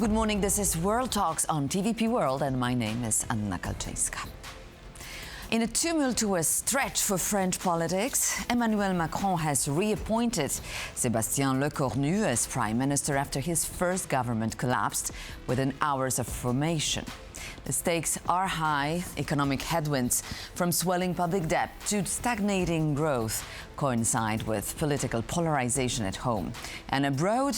Good morning, this is World Talks on TVP World, and my name is Anna Kalczyńska. In a tumultuous stretch for French politics, Emmanuel Macron has reappointed Sébastien Le Quiniou as Prime Minister after his first government collapsed within hours of formation. The stakes are high. Economic headwinds from swelling public debt to stagnating growth coincide with political polarization at home. And abroad,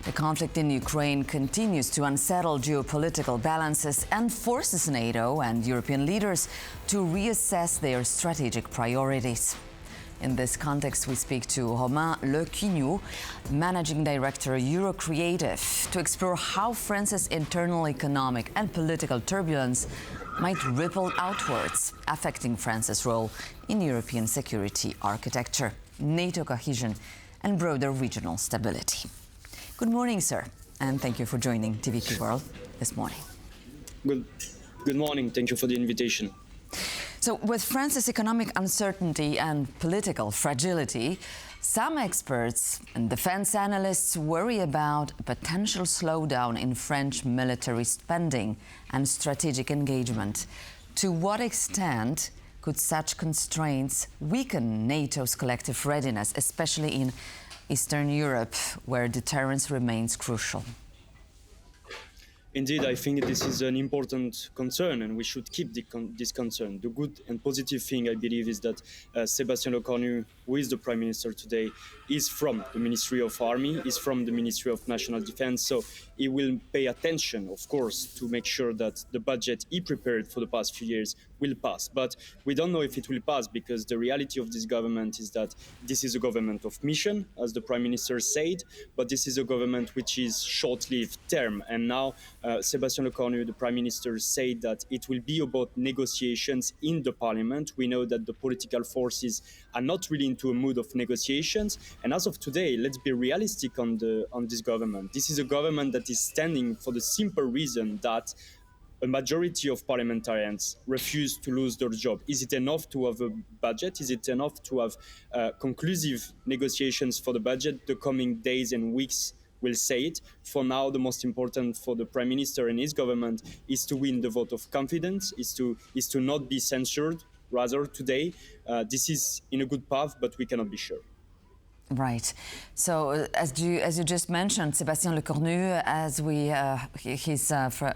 the conflict in Ukraine continues to unsettle geopolitical balances and forces NATO and European leaders to reassess their strategic priorities. In this context, we speak to Romain Le Quiniou, Managing Director, Eurocreative, to explore how France's internal economic and political turbulence might ripple outwards, affecting France's role in European security architecture, NATO cohesion, and broader regional stability. Good morning, sir, and thank you for joining TVP World this morning. Good morning. Thank you for the invitation. So, with France's economic uncertainty and political fragility, some experts and defense analysts worry about a potential slowdown in French military spending and strategic engagement. To what extent could such constraints weaken NATO's collective readiness, especially in Eastern Europe, where deterrence remains crucial? Indeed, I think this is an important concern, and we should keep this concern. The good and positive thing, I believe, is that Sébastien Le Quiniou, who is the Prime Minister today, is from the Ministry of Army, is from the Ministry of National Defense, so he will pay attention, of course, to make sure that the budget he prepared for the past few years will pass. But we don't know if it will pass, because the reality of this government is that this is a government of mission, as the Prime Minister said, but this is a government which is short-lived term, and now Sébastien Le Quiniou, the Prime Minister, said that it will be about negotiations in the Parliament. We know that the political forces are not really into a mood of negotiations. And as of today, let's be realistic on this government. This is a government that is standing for the simple reason that a majority of parliamentarians refuse to lose their job. Is it enough to have a budget? Is it enough to have conclusive negotiations for the budget? The coming days and weeks will say it. For now, the most important for the Prime Minister and his government is to win the vote of confidence, is to not be censured. Rather, today, this is in a good path, but we cannot be sure. Right. So, as you just mentioned, Sébastien Le Quiniou, he's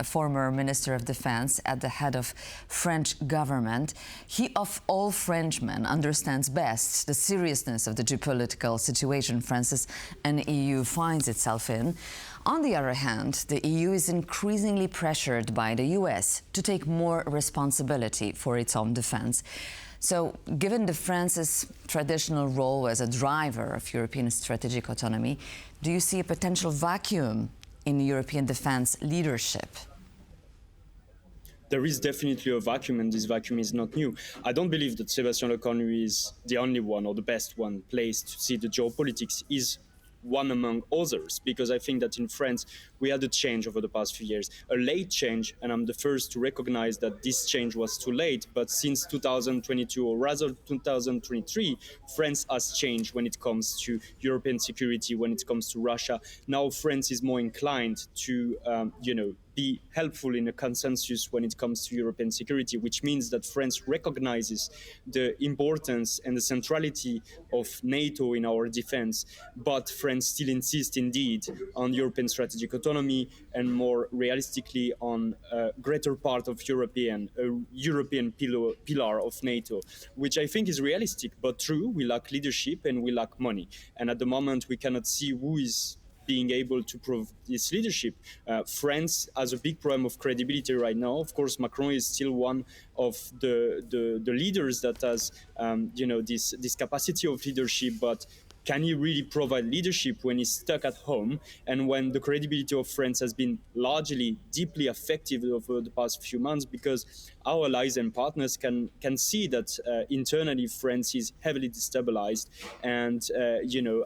former Minister of Defense at the head of French government. He, of all Frenchmen, understands best the seriousness of the geopolitical situation France and EU finds itself in. On the other hand, the EU is increasingly pressured by the US to take more responsibility for its own defense. So, given France's traditional role as a driver of European strategic autonomy, do you see a potential vacuum in European defense leadership? There is definitely a vacuum, and this vacuum is not new. I don't believe that Sébastien Le Quiniou is the only one or the best one placed to see the geopolitics. Is one among others, because I think that in France we had a change over the past few years, a late change, and I'm the first to recognize that this change was too late. But since 2022, or rather 2023, France has changed when it comes to European security, when it comes to Russia. Now France is more inclined to, be helpful in a consensus when it comes to European security, which means that France recognizes the importance and the centrality of NATO in our defense, but France still insists indeed on European strategic autonomy and more realistically on a greater part of European pillar of NATO, which I think is realistic but true. We lack leadership and we lack money, and at the moment we cannot see who is being able to prove this leadership. France has a big problem of credibility right now. Of course, Macron is still one of the leaders that has this capacity of leadership, but can he really provide leadership when he's stuck at home and when the credibility of France has been largely deeply affected over the past few months, because our allies and partners can see that internally France is heavily destabilized and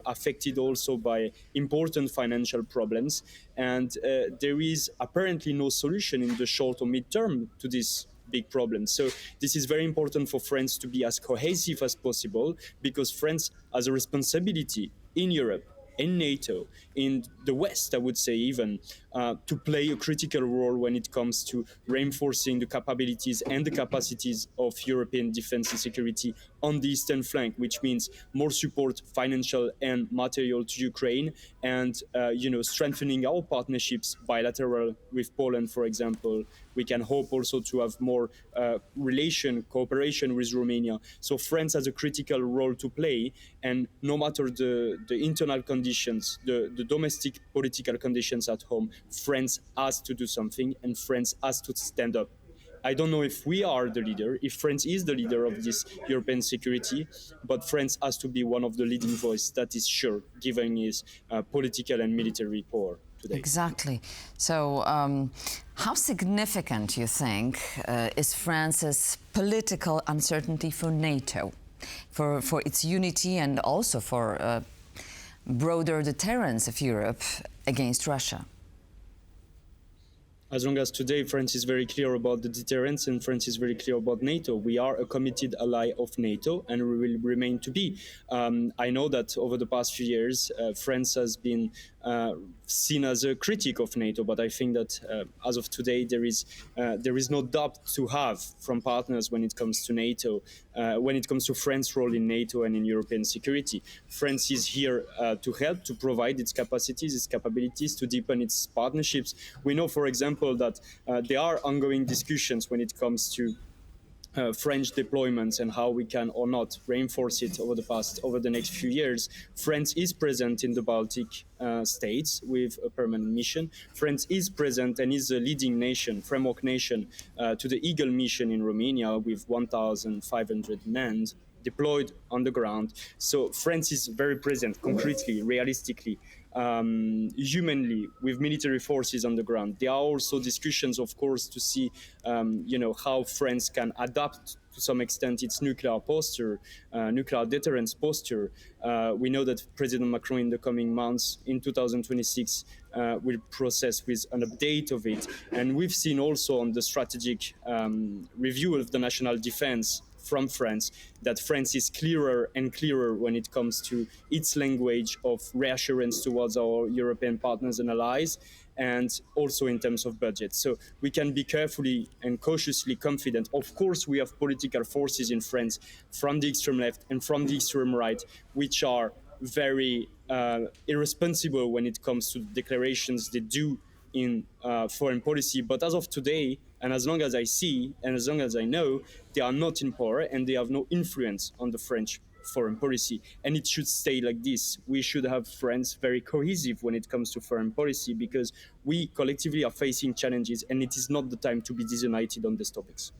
affected also by important financial problems, and there is apparently no solution in the short or mid-term to this big problem. So this is very important for France to be as cohesive as possible, because France has a responsibility in Europe and NATO in the West, I would say even, to play a critical role when it comes to reinforcing the capabilities and the capacities of European defense and security on the eastern flank, which means more support, financial and material, to Ukraine, and strengthening our partnerships bilateral with Poland, for example. We can hope also to have more cooperation with Romania. So France has a critical role to play, and no matter the internal conditions, the domestic political conditions at home, France has to do something, and France has to stand up. I don't know if we are the leader, if France is the leader of this European security, but France has to be one of the leading voices, that is sure, given his political and military power today. Exactly. So how significant, you think, is France's political uncertainty for NATO, for its unity and also for broader deterrence of Europe against Russia? As long as today France is very clear about the deterrence and France is very clear about NATO, we are a committed ally of NATO and we will remain to be. I know that over the past few years, France has been seen as a critic of NATO, but I think that as of today, there is no doubt to have from partners when it comes to NATO, when it comes to France's role in NATO and in European security. France is here to help, to provide its capacities, its capabilities, to deepen its partnerships. We know, for example, that there are ongoing discussions when it comes to French deployments and how we can or not reinforce it over the next few years. France is present in the Baltic states with a permanent mission. France is present and is a leading nation, framework nation, to the Eagle mission in Romania with 1,500 men deployed on the ground. So France is very present, concretely, realistically, humanly, with military forces on the ground. There are also discussions, of course, to see, how France can adapt to some extent its nuclear posture, nuclear deterrence posture. We know that President Macron in the coming months, in 2026, will process with an update of it. And we've seen also on the strategic review of the national defense from France that France is clearer and clearer when it comes to its language of reassurance towards our European partners and allies, and also in terms of budget. So we can be carefully and cautiously confident. Of course, we have political forces in France from the extreme left and from the extreme right, which are very irresponsible when it comes to the declarations they do in foreign policy. But as of today, and as long as I see, and as long as I know, they are not in power and they have no influence on the French foreign policy. And it should stay like this. We should have France very cohesive when it comes to foreign policy, because we collectively are facing challenges and it is not the time to be disunited on these topics.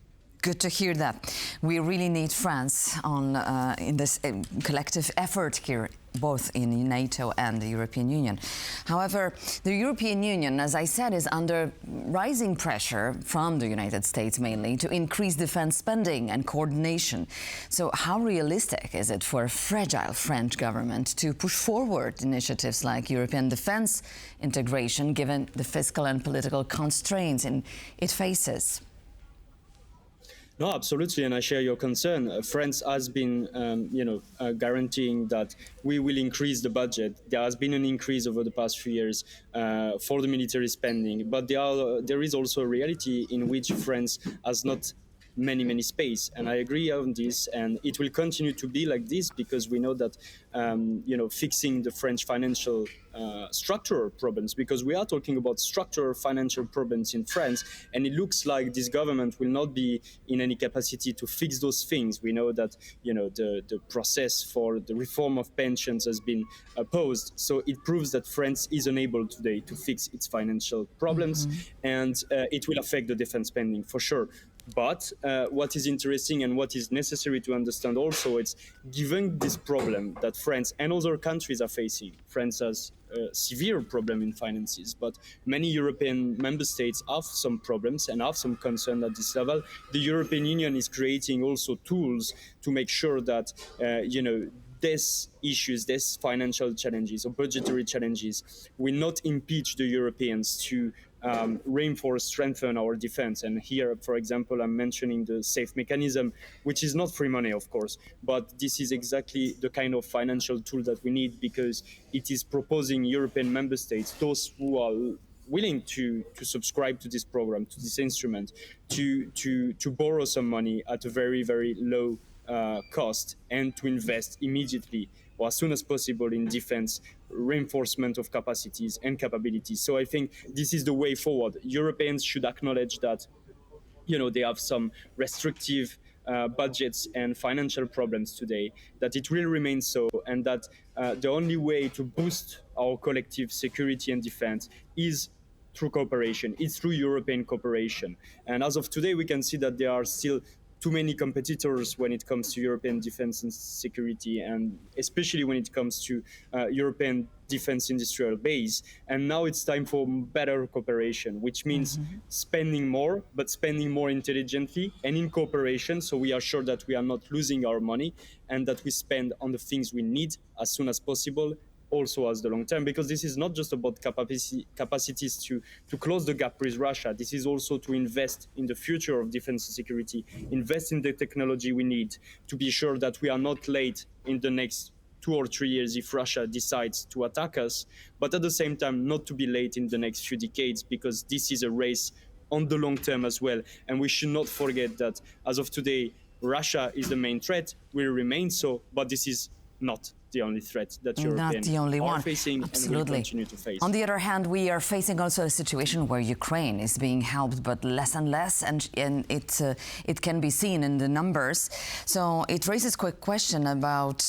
Good to hear that. We really need France in this collective effort here, both in NATO and the European Union. However, the European Union, as I said, is under rising pressure from the United States mainly to increase defense spending and coordination. So how realistic is it for a fragile French government to push forward initiatives like European defense integration, given the fiscal and political constraints it faces? No, absolutely, and I share your concern. France has been, guaranteeing that we will increase the budget. There has been an increase over the past few years for the military spending, but there is also a reality in which France has not many space, and I agree on this, and it will continue to be like this because we know that fixing the French financial structural problems, because we are talking about structural financial problems in France, and it looks like this government will not be in any capacity to fix those things. We know that the process for the reform of pensions has been paused, so it proves that France is unable today to fix its financial problems, and it will affect the defense spending for sure. But what is interesting and what is necessary to understand also, it's given this problem that France and other countries are facing. France has a severe problem in finances, but many European member states have some problems and have some concern at this level. The European Union is creating also tools to make sure that, these issues, these financial challenges or budgetary challenges will not impede the Europeans to reinforce, strengthen our defense. And here, for example, I'm mentioning the safe mechanism, which is not free money, of course, but this is exactly the kind of financial tool that we need, because it is proposing European member states, those who are willing to subscribe to this program, to this instrument, to borrow some money at a very, very low cost, and to invest immediately or as soon as possible in defense, reinforcement of capacities and capabilities. So I think this is the way forward. Europeans should acknowledge that, you know, they have some restrictive budgets and financial problems today, that it will remain so, and that the only way to boost our collective security and defense is through cooperation, it's through European cooperation. And as of today, we can see that there are still too many competitors when it comes to European defense and security, and especially when it comes to European defense industrial base. And now it's time for better cooperation, which means spending more, but spending more intelligently and in cooperation, so we are sure that we are not losing our money and that we spend on the things we need as soon as possible, also as the long term, because this is not just about capacities to close the gap with Russia. This is also to invest in the future of defense and security, invest in the technology we need to be sure that we are not late in the next 2 or 3 years if Russia decides to attack us, but at the same time not to be late in the next few decades, because this is a race on the long term as well. And we should not forget that as of today, Russia is the main threat, will remain so, but this is not the only threat that Europeans are facing. Absolutely. And will continue to face. On the other hand, we are facing also a situation where Ukraine is being helped, but less and less, and it can be seen in the numbers. So it raises a quick question about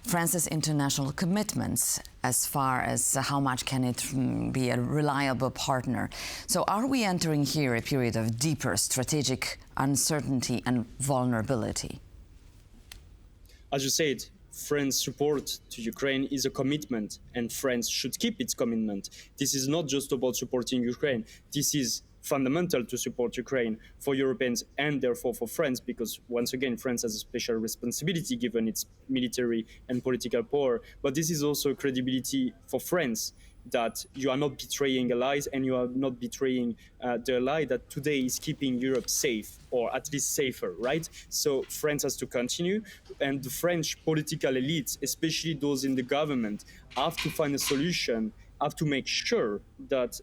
France's international commitments, as far as how much can it be a reliable partner. So are we entering here a period of deeper strategic uncertainty and vulnerability? As you said, France's support to Ukraine is a commitment, and France should keep its commitment. This is not just about supporting Ukraine. This is fundamental to support Ukraine for Europeans and therefore for France, because once again, France has a special responsibility given its military and political power. But this is also credibility for France, that you are not betraying allies, and you are not betraying the ally that today is keeping Europe safe, or at least safer, right? So France has to continue, and the French political elites, especially those in the government, have to find a solution, have to make sure that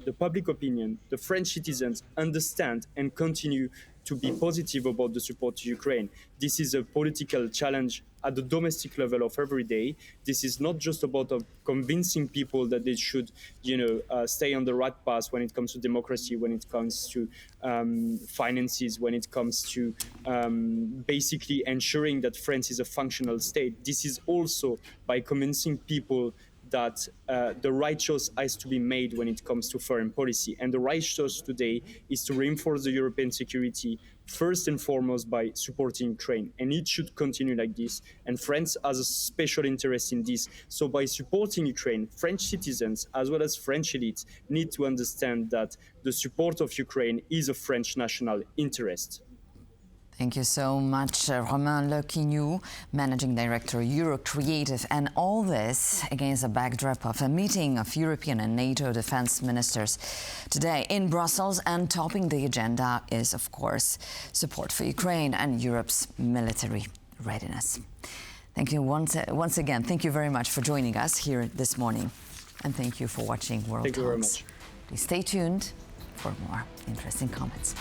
the public opinion, the French citizens, understand and continue to be positive about the support to Ukraine. This is a political challenge at the domestic level of every day. This is not just about convincing people that they should, stay on the right path when it comes to democracy, when it comes to finances, when it comes to basically ensuring that France is a functional state. This is also by convincing people that the right choice has to be made when it comes to foreign policy. And the right choice today is to reinforce the European security, first and foremost by supporting Ukraine. And it should continue like this. And France has a special interest in this. So by supporting Ukraine, French citizens, as well as French elites, need to understand that the support of Ukraine is a French national interest. Thank you so much, Romain Le Quiniou, Managing Director, Eurocreative, and all this against a backdrop of a meeting of European and NATO defense ministers today in Brussels, and topping the agenda is, of course, support for Ukraine and Europe's military readiness. Thank you once again. Thank you very much for joining us here this morning, and thank you for watching World Talks. Thank you very much. Please stay tuned for more interesting comments.